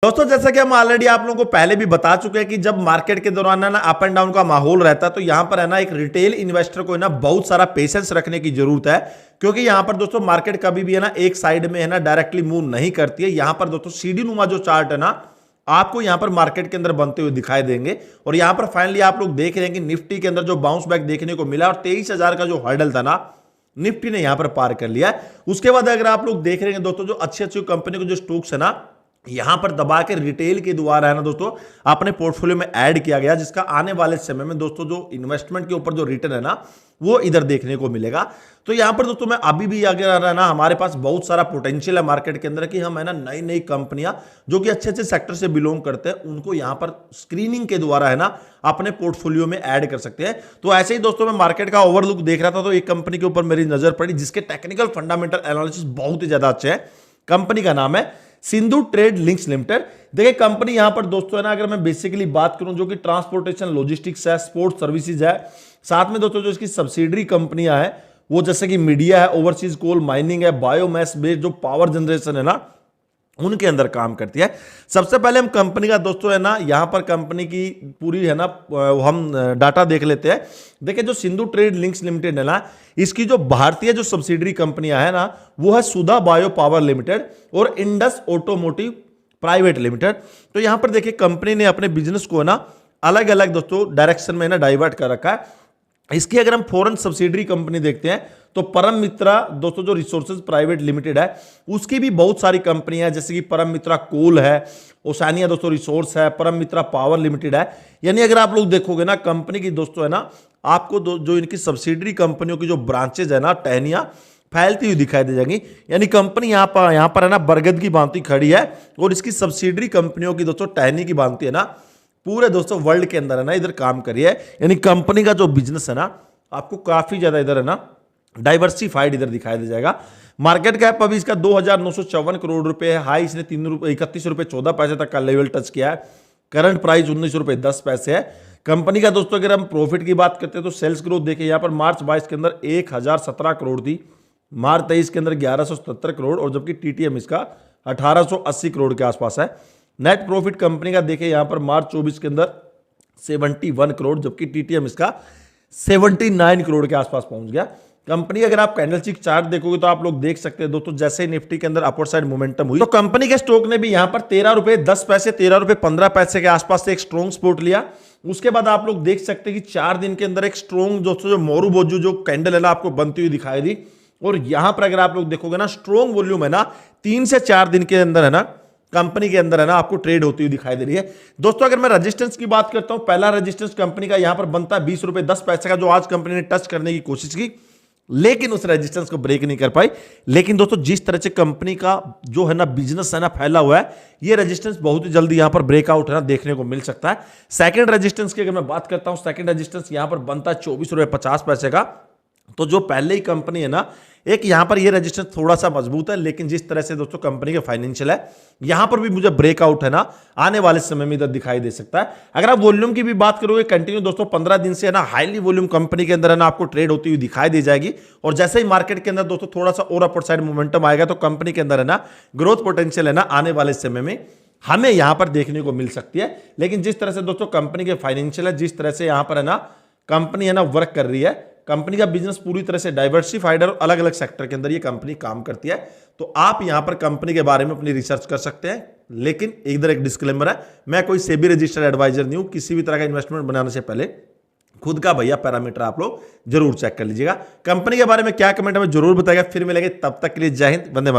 दोस्तों जैसा कि हम ऑलरेडी आप लोगों को पहले भी बता चुके हैं कि जब मार्केट के दौरान है ना अप एंड डाउन का माहौल रहता है तो यहां पर है ना एक रिटेल इन्वेस्टर को है ना बहुत सारा पेशेंस रखने की जरूरत है। क्योंकि यहां पर दोस्तों मार्केट कभी भी है ना एक साइड में है ना डायरेक्टली मूव नहीं करती है। यहां पर दोस्तों सीढ़ी नुमा जो चार्ट है ना आपको यहां पर मार्केट के अंदर बनते हुए दिखाई देंगे। और यहां पर फाइनली आप लोग देख रहे हैं कि निफ्टी के अंदर जो बाउंस बैक देखने को मिला और 23,000 का जो हर्डल था ना निफ्टी ने यहां पर पार कर लिया। उसके बाद अगर आप लोग देख रहे हैं दोस्तों जो अच्छी अच्छी कंपनी के जो स्टॉक्स है ना यहां पर दबा के रिटेल के द्वारा है ना दोस्तों अपने पोर्टफोलियो में ऐड किया गया, जिसका आने वाले समय में दोस्तों जो इन्वेस्टमेंट के ऊपर जो रिटर्न है ना वो इधर देखने को मिलेगा। तो यहां पर दोस्तों मैं अभी भी अगर है ना हमारे पास बहुत सारा पोटेंशियल है मार्केट के अंदर कि हम है ना नई नई कंपनियां जो कि अच्छे अच्छे सेक्टर से बिलोंग करते हैं उनको यहां पर स्क्रीनिंग के द्वारा है ना अपने पोर्टफोलियो में ऐड कर सकते हैं। तो ऐसे ही दोस्तों मैं मार्केट का ओवरलुक देख रहा था तो एक कंपनी के ऊपर मेरी नजर पड़ी जिसके टेक्निकल फंडामेंटल एनालिसिस बहुत ही ज्यादा अच्छे हैं। कंपनी का नाम है सिंधु ट्रेड लिंक्स लिमिटेड। देखिए कंपनी यहां पर दोस्तों है ना अगर मैं बेसिकली बात करूं जो कि ट्रांसपोर्टेशन लॉजिस्टिक्स है, स्पोर्ट्स सर्विसेज है, साथ में दोस्तों जो इसकी सब्सिडरी कंपनियां हैं वो जैसे कि मीडिया है, ओवरसीज कोल माइनिंग है, बायोमास बेस्ड जो पावर जनरेशन है ना उनके अंदर काम करती है। सबसे पहले हम कंपनी का दोस्तों है ना यहां पर कंपनी की पूरी है ना हम डाटा देख लेते हैं। देखिए जो सिंधु ट्रेड लिंक्स लिमिटेड है ना इसकी जो भारतीय जो सब्सिडरी कंपनियां है ना वो है सुधा बायो पावर लिमिटेड और इंडस ऑटोमोटिव प्राइवेट लिमिटेड। तो यहां पर देखिए कंपनी ने अपने बिजनेस को है ना अलग अलग दोस्तों डायरेक्शन में ना डाइवर्ट कर रखा है। इसकी अगर हम फॉरेन सब्सिडरी कंपनी देखते हैं तो परम मित्रा दोस्तों जो रिसोर्सेज प्राइवेट लिमिटेड है उसकी भी बहुत सारी कंपनियां हैं, जैसे कि परम मित्रा कोल है, ओसानिया दोस्तों रिसोर्स है, परम मित्रा पावर लिमिटेड है। यानी अगर आप लोग देखोगे ना कंपनी की दोस्तों है ना आपको जो इनकी सब्सिडरी कंपनियों की जो ब्रांचेज है ना टहनियां फैलती हुई दिखाई दे जाएंगी। यानी कंपनी यहाँ पर है ना बरगद की भांति खड़ी है और इसकी सब्सिडरी कंपनियों की दोस्तों टहनी की भांति है ना पूरे दोस्तों वर्ल्ड के अंदर है ना इधर काम करी है। यानी कंपनी का जो बिजनेस है ना आपको काफी ज्यादा इधर है ना डाइवर्सिफाइड इधर दिखाई दे जाएगा। मार्केट कैप अभी इसका 2,954 करोड़ रुपए है। हाई इसने 31 रुपए 14 पैसे तक का लेवल टच किया है। करंट प्राइस 19 रुपए 10 पैसे है। कंपनी का दोस्तों अगर हम प्रॉफिट की बात करते हैं तो सेल्स ग्रोथ देखिए यहाँ पर मार्च 22 के अंदर 1,017 करोड़ थी, मार्च 23 के अंदर 1,177 करोड़ और जबकि टीटीएम इसका 1,880 करोड़ के आसपास है। नेट प्रॉफिट कंपनी का देखिए यहां पर मार्च 24 के अंदर 71 करोड़ जबकि टीटीएम इसका 79 करोड़ के आसपास पहुंच गया। कंपनी अगर आप कैंडलस्टिक चार्ट देखोगे तो आप लोग देख सकते हैं दोस्तों जैसे ही निफ्टी के अंदर अपवर्ड साइड मोमेंटम हुई तो कंपनी के स्टॉक ने भी यहां पर 13 रुपए 10 पैसे 13 रुपए 15 पैसे के आसपास से एक स्ट्रॉन्ग सपोर्ट लिया। उसके बाद आप लोग देख सकते हैं कि 4 दिन के अंदर एक स्ट्रॉन्ग दोस्तों जो मोरू बोजू जो कैंडल है ना आपको बनती हुई दिखाई दी। और यहां पर अगर आप लोग देखोगे ना स्ट्रॉन्ग वॉल्यूम है ना 3 से 4 दिन के अंदर है ना कंपनी के अंदर है ना आपको ट्रेड होती हुई दिखाई दे रही है। दोस्तों अगर मैं रेजिस्टेंस की बात करता हूं पहला रेजिस्टेंस कंपनी का यहां पर बनता है 20 रुपए 10 पैसे का जो आज कंपनी ने टच करने की कोशिश की लेकिन उस रेजिस्टेंस को ब्रेक नहीं कर पाई। लेकिन दोस्तों जिस तरह से कंपनी का जो है ना बिजनेस है ना फैला हुआ है ये रेजिस्टेंस बहुत ही जल्दी यहां पर ब्रेकआउट है ना देखने को मिल सकता है। सेकंड रेजिस्टेंस की अगर मैं बात करता हूं सेकंड रेजिस्टेंस यहां पर बनता है 24 रुपए 50 पैसे का। तो जो पहले ही कंपनी है ना एक यहां पर ये रेजिस्टेंस थोड़ा सा मजबूत है लेकिन जिस तरह से दोस्तों कंपनी के फाइनेंशियल है यहां पर भी मुझे ब्रेकआउट है ना आने वाले समय में इधर दिखाई दे सकता है। अगर आप वॉल्यूम की भी बात करोगे कंटिन्यू दोस्तों 15 दिन से है ना हाईली वॉल्यूम कंपनी के अंदर है ना आपको ट्रेड होती हुई दिखाई दे जाएगी। और जैसे ही मार्केट के अंदर दोस्तों थोड़ा सा और अपवर्ड साइड मोमेंटम आएगा तो कंपनी के अंदर है ना ग्रोथ पोटेंशियल है ना आने वाले समय में हमें यहां पर देखने को मिल सकती है। लेकिन जिस तरह से दोस्तों कंपनी के फाइनेंशियल है जिस तरह से यहां पर है ना कंपनी है ना वर्क कर रही है कंपनी का बिजनेस पूरी तरह से डाइवर्सिफाइड और अलग अलग सेक्टर के अंदर ये कंपनी काम करती है। तो आप यहां पर कंपनी के बारे में अपनी रिसर्च कर सकते हैं। लेकिन इधर एक डिस्क्लेमर है मैं कोई सेबी रजिस्टर्ड एडवाइजर नहीं हूं। किसी भी तरह का इन्वेस्टमेंट बनाने से पहले खुद का भैया पैरामीटर आप लोग जरूर चेक कर लीजिएगा। कंपनी के बारे में क्या कमेंट हमें जरूर बताएगा। फिर मिलेंगे तब तक के लिए जय हिंद वंदे मातरम।